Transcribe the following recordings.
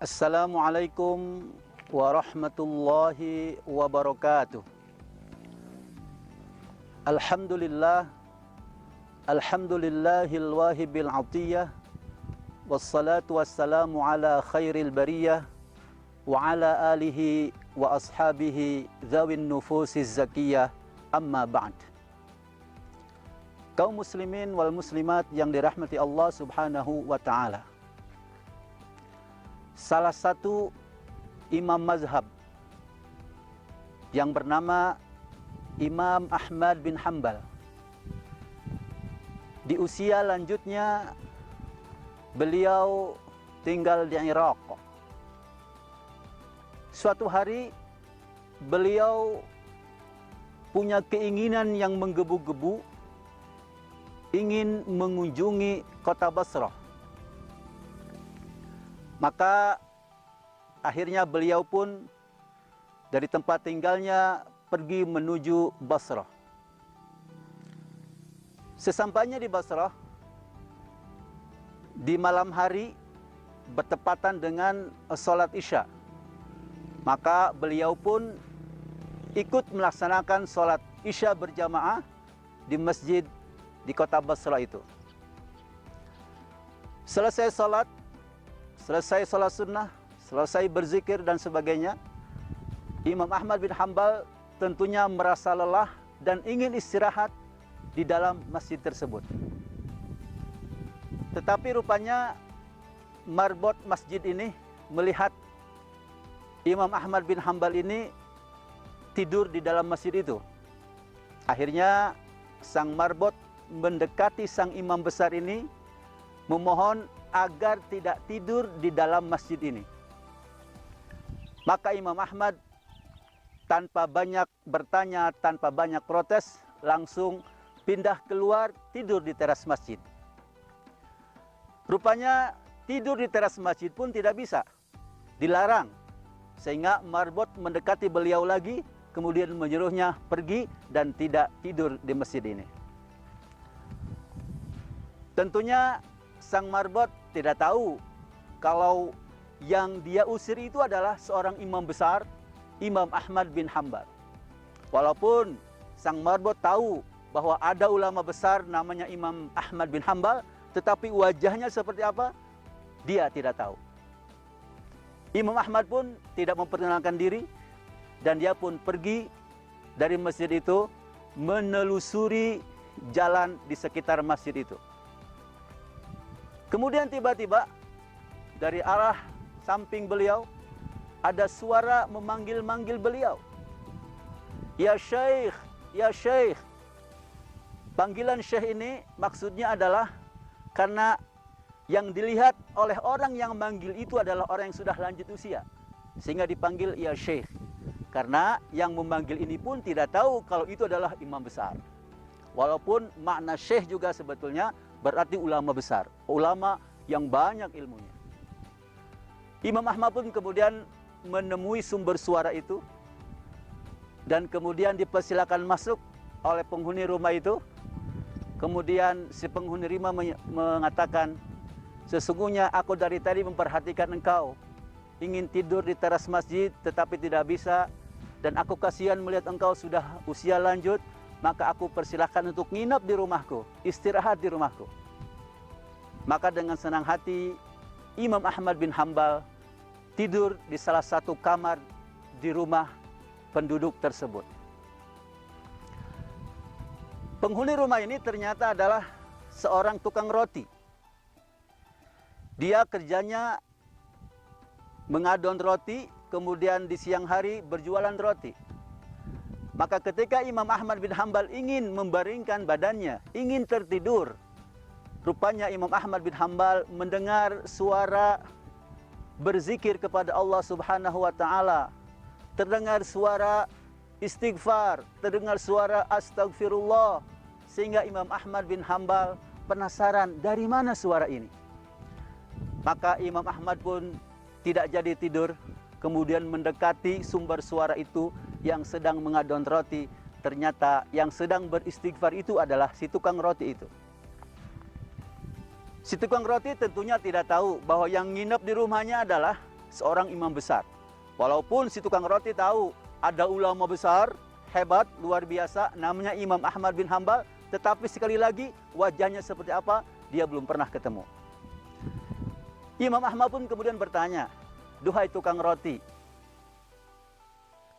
Assalamualaikum warahmatullahi wabarakatuh. Alhamdulillah, alhamdulillahil wahibil atiyah, wassalatu wassalamu ala khairil bariyah, wa ala alihi wa ashabihi dhawin nufusiz zakiyah, amma ba'd. Kaum muslimin wal muslimat yang dirahmati Allah subhanahu wa ta'ala, salah satu imam mazhab yang bernama Imam Ahmad bin Hanbal, di usia lanjutnya beliau tinggal di Irak. Suatu hari beliau punya keinginan yang menggebu-gebu, ingin mengunjungi kota Basrah. Maka akhirnya beliau pun dari tempat tinggalnya pergi menuju Basrah. Sesampainya di Basrah, di malam hari bertepatan dengan sholat Isya, maka beliau pun ikut melaksanakan sholat Isya berjamaah di masjid di kota Basrah itu. Selesai sholat sunnah, selesai berzikir dan sebagainya, Imam Ahmad bin Hanbal tentunya merasa lelah dan ingin istirahat di dalam masjid tersebut. Tetapi rupanya marbot masjid ini melihat Imam Ahmad bin Hanbal ini tidur di dalam masjid itu. Akhirnya sang marbot mendekati sang imam besar ini, memohon agar tidak tidur di dalam masjid ini. Maka Imam Ahmad tanpa banyak bertanya, tanpa banyak protes, langsung pindah keluar tidur di teras masjid. Rupanya tidur di teras masjid pun tidak bisa, dilarang. Sehingga marbot mendekati beliau lagi, kemudian menyuruhnya pergi dan tidak tidur di masjid ini. Tentunya sang marbot tidak tahu kalau yang dia usir itu adalah seorang imam besar, Imam Ahmad bin Hanbal. Walaupun sang marbot tahu bahwa ada ulama besar namanya Imam Ahmad bin Hanbal, tetapi wajahnya seperti apa, dia tidak tahu. Imam Ahmad pun tidak memperkenalkan diri, dan dia pun pergi dari masjid itu, menelusuri jalan di sekitar masjid itu. Kemudian tiba-tiba dari arah samping beliau ada suara memanggil-manggil beliau. Ya Syekh, ya Syekh. Panggilan Syekh ini maksudnya adalah karena yang dilihat oleh orang yang manggil itu adalah orang yang sudah lanjut usia, sehingga dipanggil ya Syekh. Karena yang memanggil ini pun tidak tahu kalau itu adalah imam besar. Walaupun makna Syekh juga sebetulnya berarti ulama besar, ulama yang banyak ilmunya. Imam Ahmad pun kemudian menemui sumber suara itu, dan kemudian dipersilakan masuk oleh penghuni rumah itu. Kemudian si penghuni rumah mengatakan, sesungguhnya aku dari tadi memperhatikan engkau, ingin tidur di teras masjid tetapi tidak bisa, dan aku kasihan melihat engkau sudah usia lanjut, maka aku persilahkan untuk nginap di rumahku, istirahat di rumahku. Maka dengan senang hati Imam Ahmad bin Hanbal tidur di salah satu kamar di rumah penduduk tersebut. Penghuni rumah ini ternyata adalah seorang tukang roti. Dia kerjanya mengadon roti, kemudian di siang hari berjualan roti. Maka ketika Imam Ahmad bin Hanbal ingin membaringkan badannya, ingin tertidur, rupanya Imam Ahmad bin Hanbal mendengar suara berzikir kepada Allah Subhanahu wa taala. Terdengar suara istighfar, terdengar suara astagfirullah, sehingga Imam Ahmad bin Hanbal penasaran dari mana suara ini. Maka Imam Ahmad pun tidak jadi tidur, kemudian mendekati sumber suara itu yang sedang mengadon roti. Ternyata yang sedang beristighfar itu adalah si tukang roti itu. Si tukang roti tentunya tidak tahu bahwa yang nginep di rumahnya adalah seorang imam besar. Walaupun si tukang roti tahu ada ulama besar, hebat, luar biasa, namanya Imam Ahmad bin Hambal, tetapi sekali lagi wajahnya seperti apa, dia belum pernah ketemu. Imam Ahmad pun kemudian bertanya, "Duhai tukang roti,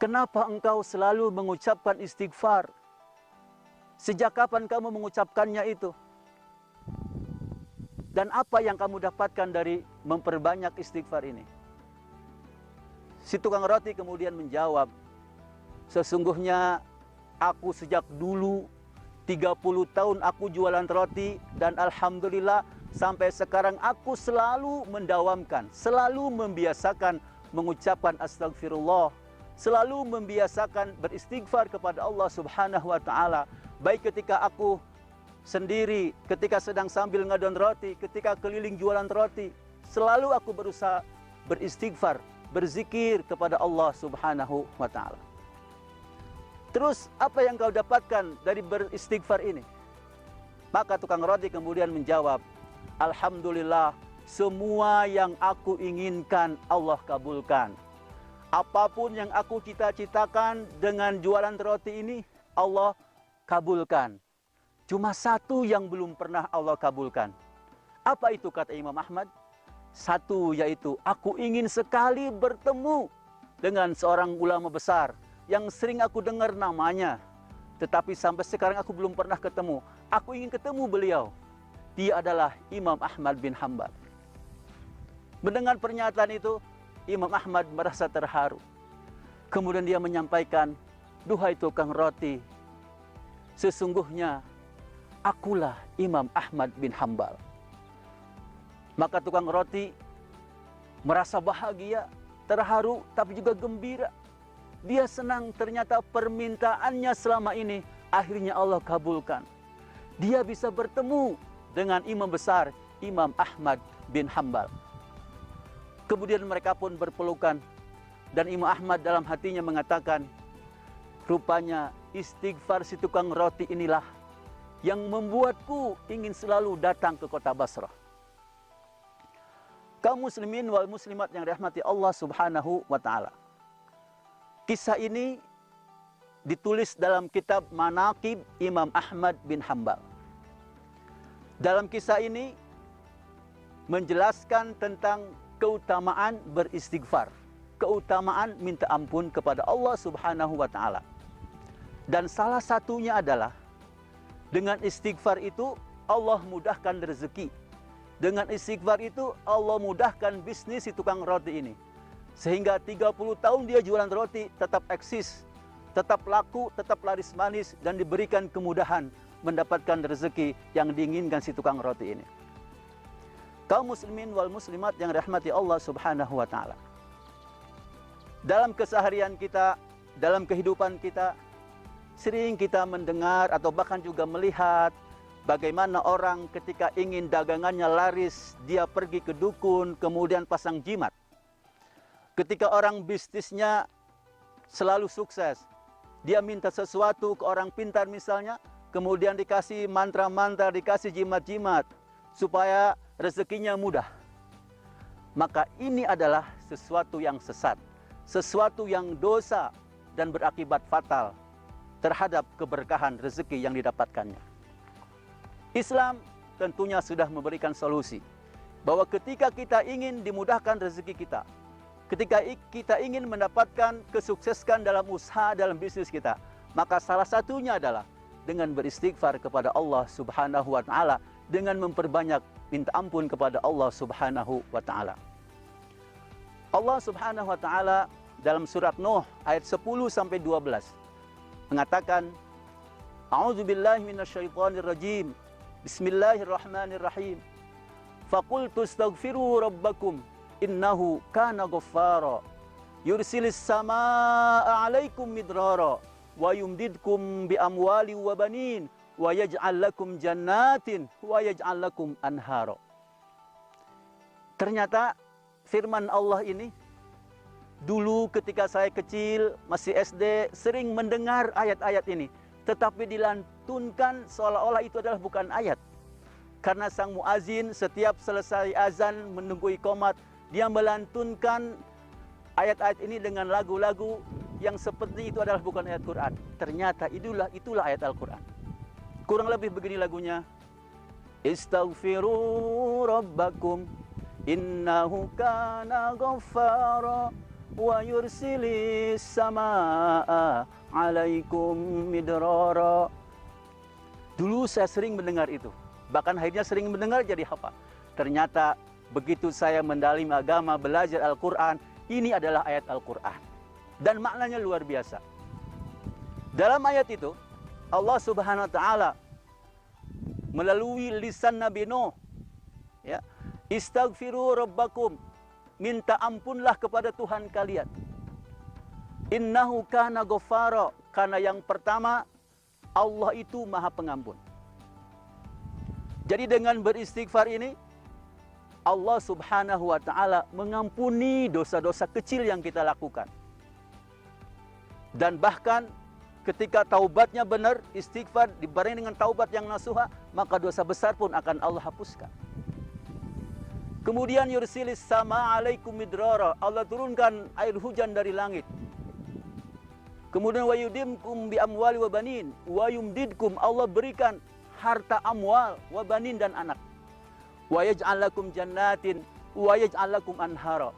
kenapa engkau selalu mengucapkan istighfar? Sejak kapan kamu mengucapkannya itu? Dan apa yang kamu dapatkan dari memperbanyak istighfar ini?" Si tukang roti kemudian menjawab, "Sesungguhnya aku sejak dulu 30 tahun aku jualan roti, dan alhamdulillah sampai sekarang aku selalu mendawamkan, selalu membiasakan mengucapkan astagfirullah, selalu membiasakan beristighfar kepada Allah Subhanahu wa taala, baik ketika aku sendiri, ketika sedang sambil ngadon roti, ketika keliling jualan roti, selalu aku berusaha beristighfar, berzikir kepada Allah Subhanahu wa taala." Terus apa yang kau dapatkan dari beristighfar ini? Maka tukang roti kemudian menjawab, "Alhamdulillah, semua yang aku inginkan Allah kabulkan. Apapun yang aku cita-citakan dengan jualan roti ini, Allah kabulkan. Cuma satu yang belum pernah Allah kabulkan." Apa itu kata Imam Ahmad? Satu, yaitu aku ingin sekali bertemu dengan seorang ulama besar yang sering aku dengar namanya, tetapi sampai sekarang aku belum pernah ketemu. Aku ingin ketemu beliau. Dia adalah Imam Ahmad bin Hambal. Mendengar pernyataan itu, Imam Ahmad merasa terharu. Kemudian dia menyampaikan, "Duhai tukang roti, sesungguhnya akulah Imam Ahmad bin Hambal." Maka tukang roti merasa bahagia, terharu, tapi juga gembira. Dia senang ternyata permintaannya selama ini akhirnya Allah kabulkan. Dia bisa bertemu dengan imam besar, Imam Ahmad bin Hambal. Kemudian mereka pun berpelukan, dan Imam Ahmad dalam hatinya mengatakan, rupanya istighfar si tukang roti inilah yang membuatku ingin selalu datang ke kota Basrah. Kaum muslimin wal muslimat yang dirahmati Allah Subhanahu wa taala. Kisah ini ditulis dalam kitab Manaqib Imam Ahmad bin Hambal. Dalam kisah ini menjelaskan tentang keutamaan beristighfar, keutamaan minta ampun kepada Allah Subhanahu wa taala. Dan salah satunya adalah dengan istighfar itu Allah mudahkan rezeki. Dengan istighfar itu Allah mudahkan bisnis si tukang roti ini. Sehingga 30 tahun dia jualan roti tetap eksis, tetap laku, tetap laris manis, dan diberikan kemudahan mendapatkan rezeki yang diinginkan si tukang roti ini. Kaum muslimin wal muslimat yang dirahmati Allah Subhanahu wa taala. Dalam keseharian kita, dalam kehidupan kita, sering kita mendengar atau bahkan juga melihat bagaimana orang ketika ingin dagangannya laris, dia pergi ke dukun, kemudian pasang jimat. Ketika orang bisnisnya selalu sukses, dia minta sesuatu ke orang pintar misalnya, kemudian dikasih mantra-mantra, dikasih jimat-jimat, supaya rezekinya mudah. Maka ini adalah sesuatu yang sesat, sesuatu yang dosa dan berakibat fatal terhadap keberkahan rezeki yang didapatkannya. Islam tentunya sudah memberikan solusi, bahwa ketika kita ingin dimudahkan rezeki kita, ketika kita ingin mendapatkan kesuksesan dalam usaha, dalam bisnis kita, maka salah satunya adalah dengan beristighfar kepada Allah Subhanahu wa taala, dengan memperbanyak minta ampun kepada Allah Subhanahu wa taala. Allah Subhanahu wa taala dalam surat Nuh ayat 10 sampai 12 mengatakan, A'udzubillahi minasyaitonirrajim. Bismillahirrahmanirrahim. Faqultu astaghfiru rabbakum innahu kana ghaffara yursilis samaa'a 'alaikum midrara wa yumdidkum bi amwali wa banin wa yaj'al lakum jannatin wa yaj'al lakum anhara. Ternyata firman Allah ini dulu ketika saya kecil masih SD sering mendengar ayat-ayat ini, tetapi dilantunkan seolah-olah itu adalah bukan ayat. Karena sang muazin setiap selesai azan menunggu iqamat, dia melantunkan ayat-ayat ini dengan lagu-lagu yang seperti itu adalah bukan ayat Quran. Ternyata itulah ayat Al-Quran. Kurang lebih begini lagunya. Istaghfiru rabbakum innahu kana ghaffara wa yursilis samaa alaikum midrara. Dulu saya sering mendengar itu. Bahkan akhirnya sering mendengar jadi hafal. Ternyata begitu saya mendalam agama, belajar Al-Quran, ini adalah ayat Al-Quran. Dan maknanya luar biasa. Dalam ayat itu, Allah Subhanahu wa Ta'ala melalui lisan Nabi Nuh, ya, istaghfiru rabbakum, minta ampunlah kepada Tuhan kalian. Innahu kana ghaffara, karena yang pertama Allah itu Maha Pengampun. Jadi dengan beristighfar ini Allah Subhanahu wa Ta'ala mengampuni dosa-dosa kecil yang kita lakukan. Dan bahkan ketika taubatnya benar, istighfar dibarengi dengan taubat yang nasuha, maka dosa besar pun akan Allah hapuskan. Kemudian yursilis sama alaikum midrara, Allah turunkan air hujan dari langit. Kemudian wa yudimkum bi amwali wa banin, wa yumdidkum, Allah berikan harta amwal, wa banin dan anak. Wa yaj'al lakum jannatin, wa yaj'al lakum anhara.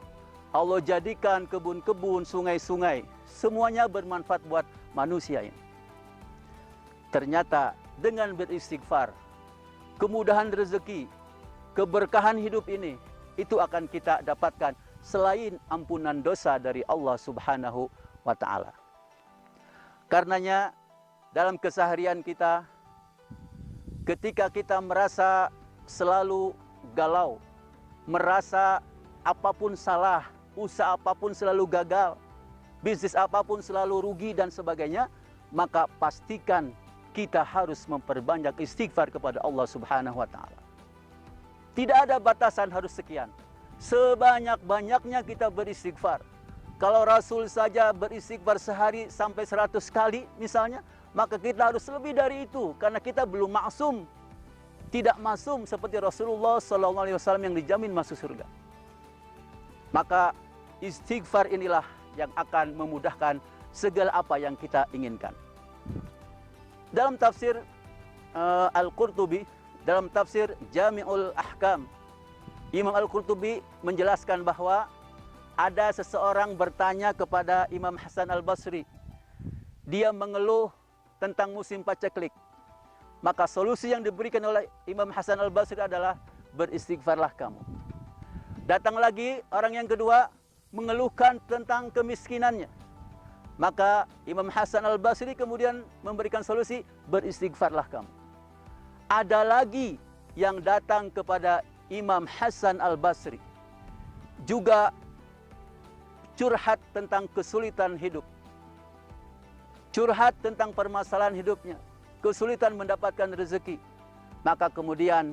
Allah jadikan kebun-kebun, sungai-sungai, semuanya bermanfaat buat manusia ini. Ternyata dengan beristighfar, kemudahan rezeki, keberkahan hidup ini, itu akan kita dapatkan selain ampunan dosa dari Allah Subhanahu wa Ta'ala. Karenanya dalam keseharian kita, ketika kita merasa selalu galau, merasa apapun salah, usaha apapun selalu gagal, bisnis apapun selalu rugi dan sebagainya, maka pastikan kita harus memperbanyak istighfar kepada Allah Subhanahu wa Ta'ala. Tidak ada batasan harus sekian. Sebanyak-banyaknya kita beristighfar. Kalau Rasul saja beristighfar sehari sampai 100 kali misalnya, maka kita harus lebih dari itu, karena kita belum maksum. Tidak maksum seperti Rasulullah SAW yang dijamin masuk surga. Maka istighfar inilah yang akan memudahkan segala apa yang kita inginkan. Dalam tafsir Al-Qurtubi, dalam tafsir Jami'ul Ahkam, Imam Al-Qurtubi menjelaskan bahwa ada seseorang bertanya kepada Imam Hasan Al-Basri. Dia mengeluh tentang musim paceklik. Maka solusi yang diberikan oleh Imam Hasan Al-Basri adalah beristighfarlah kamu. Datang lagi orang yang kedua mengeluhkan tentang kemiskinannya. Maka Imam Hasan Al-Basri kemudian memberikan solusi, beristighfarlah kamu. Ada lagi yang datang kepada Imam Hasan Al-Basri, juga curhat tentang kesulitan hidup, curhat tentang permasalahan hidupnya, kesulitan mendapatkan rezeki. Maka kemudian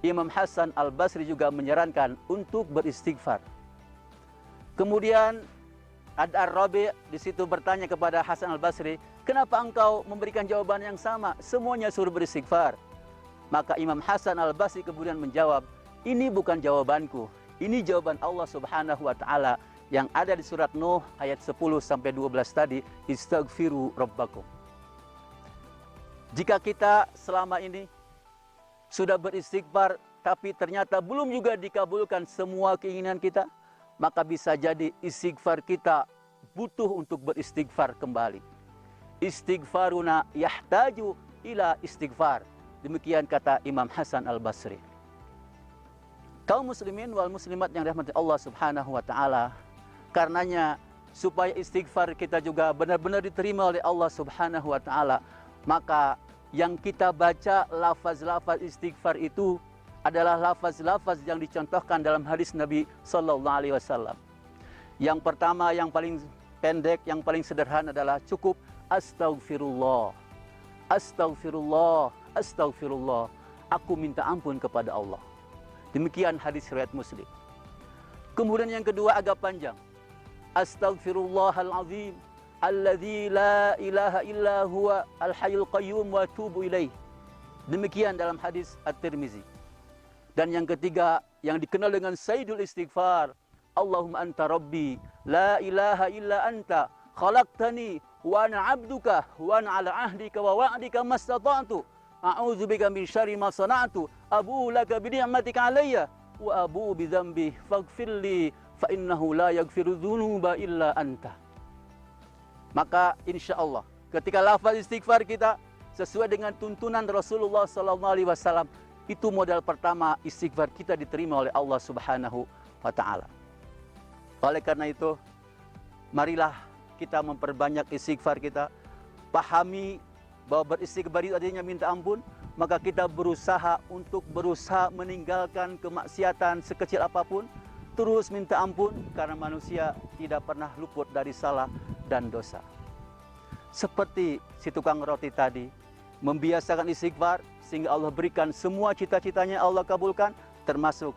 Imam Hasan Al-Basri juga menyarankan untuk beristighfar. Kemudian Ad-Rabi' di situ bertanya kepada Hasan Al-Basri, kenapa engkau memberikan jawaban yang sama? Semuanya suruh beristighfar. Maka Imam Hasan Al-Basri kemudian menjawab, ini bukan jawabanku, ini jawaban Allah Subhanahu wa Ta'ala yang ada di surat Nuh ayat 10 sampai 12 tadi, istaghfiru rabbakum. Jika kita selama ini sudah beristighfar tapi ternyata belum juga dikabulkan semua keinginan kita, maka bisa jadi istighfar kita butuh untuk beristighfar kembali. Istighfaruna yahtaju ila istighfar. Demikian kata Imam Hasan Al-Basri. Kaum muslimin wal muslimat yang dirahmati Allah Subhanahu wa Ta'ala, karenanya supaya istighfar kita juga benar-benar diterima oleh Allah Subhanahu wa Ta'ala, maka yang kita baca lafaz-lafaz istighfar itu adalah lafaz-lafaz yang dicontohkan dalam hadis Nabi sallallahu alaihi wasallam. Yang pertama, yang paling pendek, yang paling sederhana adalah cukup astaghfirullah. Astaghfirullah, astaghfirullah. Aku minta ampun kepada Allah. Demikian hadis riwayat Muslim. Kemudian yang kedua agak panjang. Astaghfirullahal azim alladzi la ilaha illa huwa al-hayyul qayyum wa atubu ilaih. Demikian dalam hadis At-Tirmizi. Dan yang ketiga, yang dikenal dengan Sayyidul Istighfar. Allahumma anta rabbi, la ilaha illa anta, khalaqtani wa ana 'abduka wa ana 'ala 'ahdika wa wa'dika mastata'tu. A'udzubika min syarri ma sana'tu. Abu'u laka bi ni'matika 'alayya wa abu'u bi dzambi faghfirli fa innahu la yaghfiru dzunuba illa anta. Maka insyaallah ketika lafaz istighfar kita sesuai dengan tuntunan Rasulullah sallallahu alaihi wasallam, itu modal pertama istighfar kita diterima oleh Allah Subhanahu wa taala. Oleh karena itu, marilah kita memperbanyak istighfar kita. Pahami bahwa beristighfar itu artinya minta ampun, maka kita berusaha meninggalkan kemaksiatan sekecil apapun, terus minta ampun karena manusia tidak pernah luput dari salah dan dosa. Seperti si tukang roti tadi, membiasakan istighfar sehingga Allah berikan semua cita-citanya, Allah kabulkan, termasuk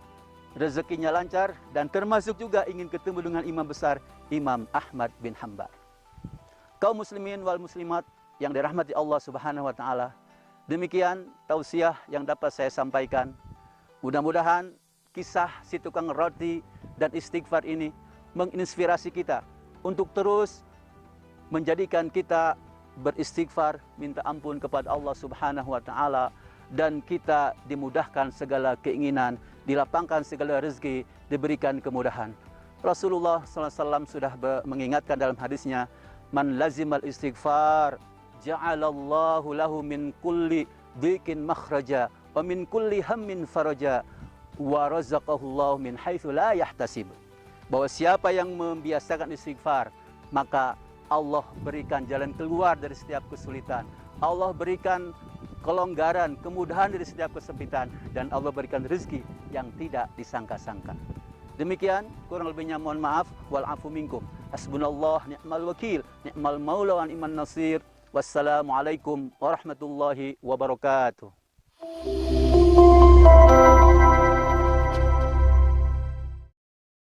rezekinya lancar, dan termasuk juga ingin ketemu dengan imam besar, Imam Ahmad bin Hanbal. Kaum muslimin wal muslimat yang dirahmati Allah Subhanahu wa taala, demikian tausiah yang dapat saya sampaikan. Mudah-mudahan kisah si tukang roti dan istighfar ini menginspirasi kita untuk terus menjadikan kita beristighfar, minta ampun kepada Allah Subhanahu wa taala, dan kita dimudahkan segala keinginan, dilapangkan segala rezeki, diberikan kemudahan. Rasulullah SAW sudah mengingatkan dalam hadisnya, man lazimal istighfar ja'alallahu lahu min kulli dhiqin makhraja wa min kulli hammin faraja wa razaqahullahu min haitsu la yahtasib. Bahwa siapa yang membiasakan istighfar, maka Allah berikan jalan keluar dari setiap kesulitan. Allah berikan kelonggaran, kemudahan dari setiap kesempitan, dan Allah berikan rezeki yang tidak disangka-sangka. Demikian, kurang lebihnya mohon maaf. Wal afu minkum. Hasbunallah ni'mal wakil, ni'mal maula wa ni'man nasir. Wassalamualaikum warahmatullahi wabarakatuh.